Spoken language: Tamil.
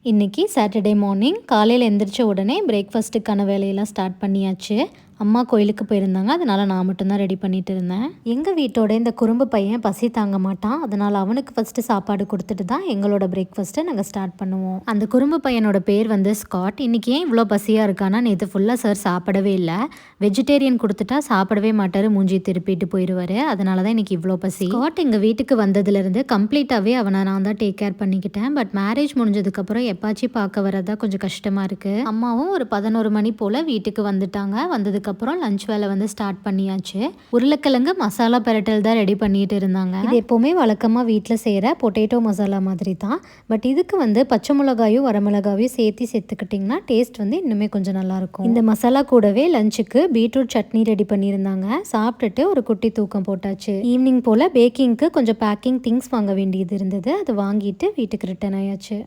இன்றைக்கி சாட்டர்டே மார்னிங் காலையில் எந்திரிச்ச உடனே பிரேக்ஃபாஸ்ட்டுக்கான வேலையெல்லாம் ஸ்டார்ட் பண்ணியாச்சு. அம்மா கோயிலுக்கு போயிருந்தாங்க, அதனால் நான் மட்டும்தான் ரெடி பண்ணிட்டு இருந்தேன். எங்கள் வீட்டோட இந்த குறும்பு பையன் பசி தாங்க மாட்டான், அதனால் அவனுக்கு ஃபஸ்ட்டு சாப்பாடு கொடுத்துட்டு தான் எங்களோட பிரேக்ஃபாஸ்ட்டை நாங்கள் ஸ்டார்ட் பண்ணுவோம். அந்த குறும்பு பையனோட பேர் வந்து ஸ்காட். இன்றைக்கி ஏன் இவ்வளோ பசியாக இருக்கானா, நேற்று ஃபுல்லாக சார் சாப்பிடவே இல்லை. வெஜிடேரியன் கொடுத்துட்டா சாப்பிடவே மாட்டார், மூஞ்சி திருப்பிட்டு போயிடுவார். அதனால தான் இன்றைக்கி இவ்வளோ பசி. ஸ்காட் எங்கள் வீட்டுக்கு வந்ததுலேருந்து கம்ப்ளீட்டாகவே அவனை நான் தான் டேக் கேர் பண்ணிக்கிட்டேன். பட் மேரேஜ் முடிஞ்சதுக்கப்புறம் எப்பாச்சும் பார்க்க வரதா கொஞ்சம் கஷ்டமாக இருக்குது. அம்மாவும் ஒரு 11 மணி போல் வீட்டுக்கு வந்துட்டாங்க. வந்ததுக்கப்புறம் லஞ்ச் வேலை வந்து ஸ்டார்ட் பண்ணியாச்சு. உருளைக்கிழங்கு மசாலா பெரட்டல் தான் ரெடி பண்ணிட்டு இருந்தாங்க. இது எப்போவுமே வழக்கமாக வீட்டில் செய்கிற பொட்டேட்டோ மசாலா மாதிரி தான். பட் இதுக்கு வந்து பச்சை மிளகாயும் வரமிளகாயும் சேர்த்துக்கிட்டிங்கன்னா டேஸ்ட் வந்து இன்னுமே கொஞ்சம் நல்லாயிருக்கும். இந்த மசாலா கூடவே லஞ்சுக்கு பீட்ரூட் சட்னி ரெடி பண்ணியிருந்தாங்க. சாப்பிட்டுட்டு ஒரு குட்டி தூக்கம் போட்டாச்சு. ஈவினிங் போல் பேக்கிங்க்கு கொஞ்சம் பேக்கிங் திங்ஸ் வாங்க வேண்டியது இருந்தது. அது வாங்கிட்டு வீட்டுக்கு ரிட்டர்ன் ஆயாச்சு.